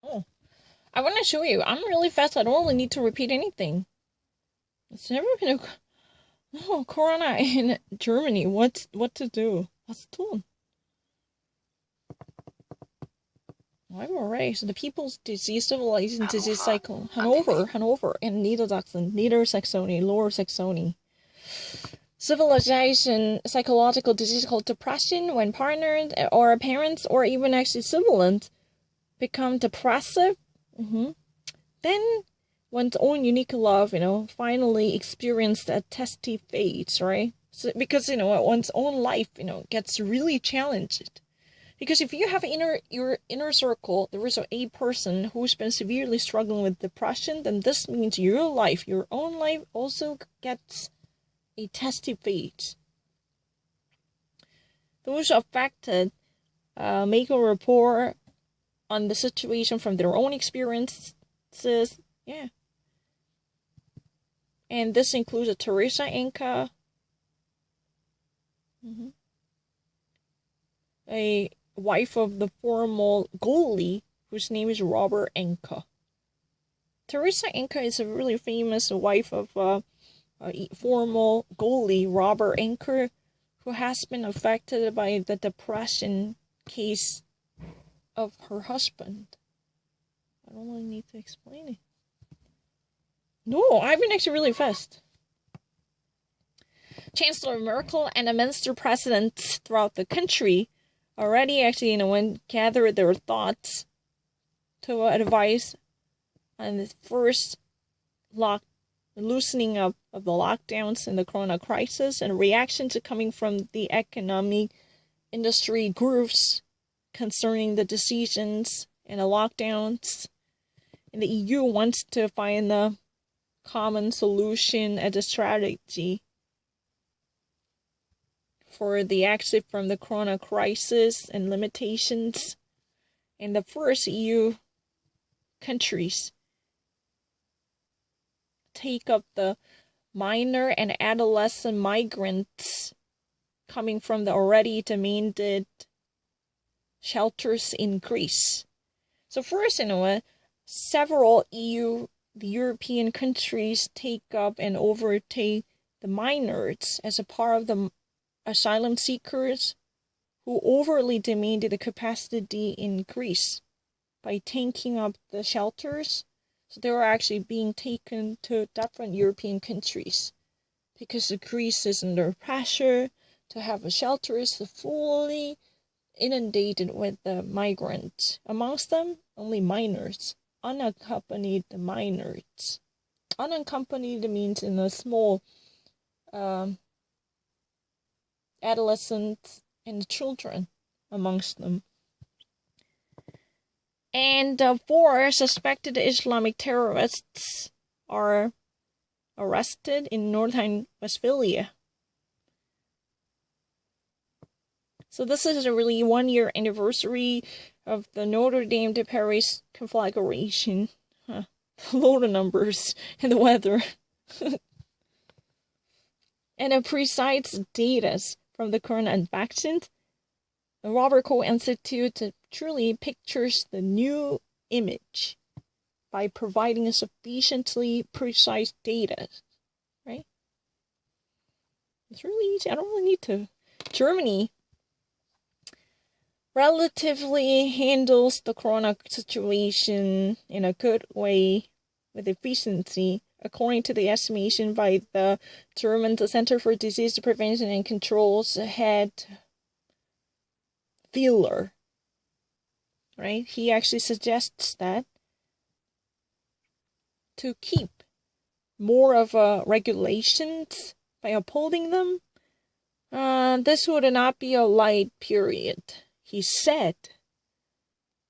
Oh, I want to show you. I'm really fast. I don't really need to repeat anything. It's never been a corona in Germany. What to do? Was tun? I'm alright. So the People's Disease Civilization Disease Cycle. Hanover, and Niedersachsen, Niedersaxony, Lower Saxony. Civilization, psychological disease called depression when partners or parents or even actually siblings become depressive. Then one's own unique love, finally experienced a testy phase, right? So, because, one's own life, gets really challenged. Because if you have your inner circle, there is a person who's been severely struggling with depression, then this means your own life also gets a testy phase. Those affected make a report on the situation from their own experiences. Yeah. And this includes Teresa Enka, a wife of the former goalie, whose name is Robert Enka. Teresa Enka is a really famous wife of a former goalie, Robert Enka, who has been affected by the depression case of her husband. I don't really need to explain it. No, I've been actually really fast. Chancellor Merkel and the minister presidents throughout the country already actually, when gathered their thoughts to advise on the first loosening up of the lockdowns and the corona crisis and reaction to coming from the economic industry groups concerning the decisions and the lockdowns. And the EU wants to find the common solution as a strategy for the exit from the corona crisis and limitations. And the first EU countries take up the minor and adolescent migrants coming from the already demanded shelters in Greece. So first, several the European countries take up and overtake the minors as a part of the asylum seekers who overly demanded the capacity in Greece by taking up the shelters. So they were actually being taken to different European countries because Greece is under pressure to have a shelters fully inundated with the migrants. Amongst them, only minors, unaccompanied minors. Unaccompanied means in a small adolescents and children amongst them. And 4 suspected Islamic terrorists are arrested in North Rhine-Westphalia. So this is a really 1-year anniversary of the Notre Dame de Paris conflagration. The load of numbers and the weather. And a precise data from the current infections. The Robert Koch Institute truly pictures the new image by providing sufficiently precise data, right? It's really easy. I don't really need to. Germany relatively handles the corona situation in a good way with efficiency, according to the estimation by the German Center for Disease Prevention and Control's head Wieler, right? He actually suggests that to keep more of regulations by upholding them, this would not be a light period. He said,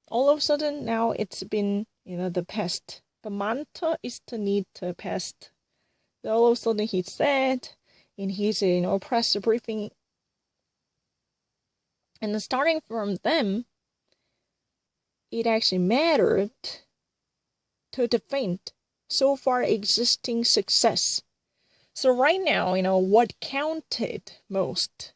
all of a sudden now it's been, the pest. The mantra is to need to pest. All of a sudden he said in his, press briefing, and starting from them, it actually mattered to defend so far existing success. So right now, what counted most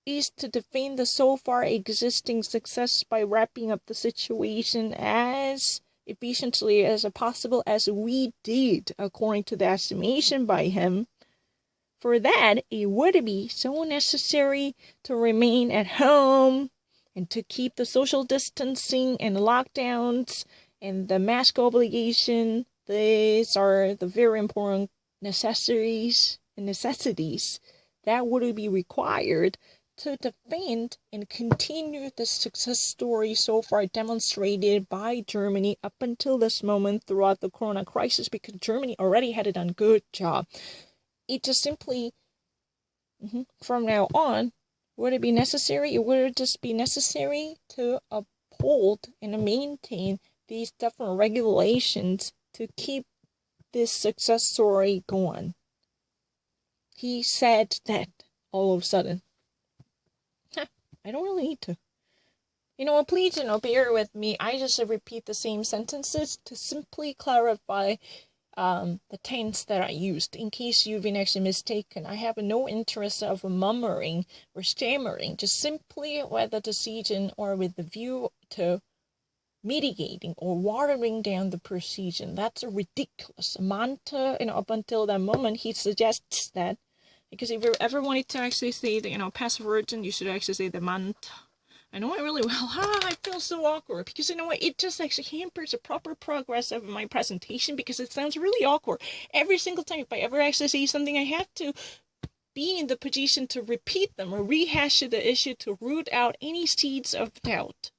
is to defend the so far existing success by wrapping up the situation as efficiently as possible as we did, according to the estimation by him. For that, it would be so necessary to remain at home and to keep the social distancing and lockdowns and the mask obligation. These are the very important necessities that would be required to defend and continue the success story so far demonstrated by Germany up until this moment throughout the corona crisis, because Germany already had done a good job. It just simply, from now on, would it be necessary? It would just be necessary to uphold and maintain these different regulations to keep this success story going. He said that all of a sudden. I don't really need to. Please, bear with me. I just repeat the same sentences to simply clarify the tense that I used, in case you've been actually mistaken. I have no interest of murmuring or stammering, just simply with the decision or with the view to mitigating or watering down the precision. That's a ridiculous mantra, up until that moment he suggests that. Because if you ever wanted to actually say the, passive virgin, you should actually say the mantra. I know it really well. I feel so awkward because it just actually hampers the proper progress of my presentation because it sounds really awkward. Every single time if I ever actually say something, I have to be in the position to repeat them or rehash the issue to root out any seeds of doubt.